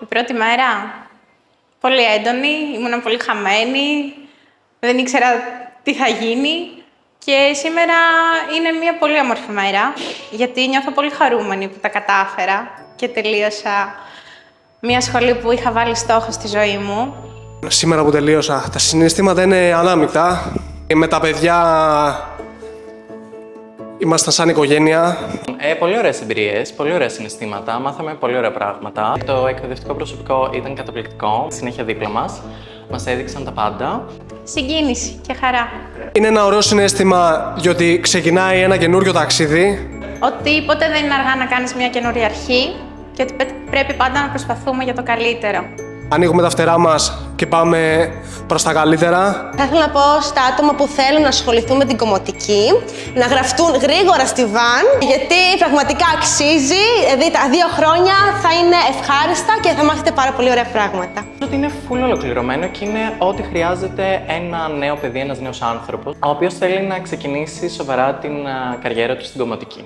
Η πρώτη μέρα, πολύ έντονη, ήμουν πολύ χαμένη, δεν ήξερα τι θα γίνει. Και σήμερα είναι μια πολύ όμορφη μέρα, γιατί νιώθω πολύ χαρούμενη που τα κατάφερα και τελείωσα μια σχολή που είχα βάλει στόχο στη ζωή μου. Σήμερα που τελείωσα, τα συναισθήματα είναι ανάμεικτα. Με τα παιδιά ήμασταν σαν οικογένεια. Πολύ ωραίες εμπειρίες, πολύ ωραία συναισθήματα, μάθαμε πολύ ωραία πράγματα. Το εκπαιδευτικό προσωπικό ήταν καταπληκτικό, συνέχεια δίπλα μας έδειξαν τα πάντα. Συγκίνηση και χαρά. Είναι ένα ωραίο συναίσθημα, διότι ξεκινάει ένα καινούριο ταξίδι. Ότι ποτέ δεν είναι αργά να κάνεις μια καινούρια αρχή και ότι πρέπει πάντα να προσπαθούμε για το καλύτερο. Ανοίγουμε τα φτερά μας και πάμε προς τα καλύτερα. Θα ήθελα να πω στα άτομα που θέλουν να ασχοληθούν με την κομμωτική, να γραφτούν γρήγορα στη ΒΑΝ, γιατί πραγματικά αξίζει. Δηλαδή τα 2 χρόνια θα είναι ευχάριστα και θα μάθετε πάρα πολύ ωραία πράγματα. Ότι είναι full ολοκληρωμένο και είναι ό,τι χρειάζεται ένα νέο παιδί, ένας νέος άνθρωπος, ο οποίος θέλει να ξεκινήσει σοβαρά την καριέρα του στην κομμωτική.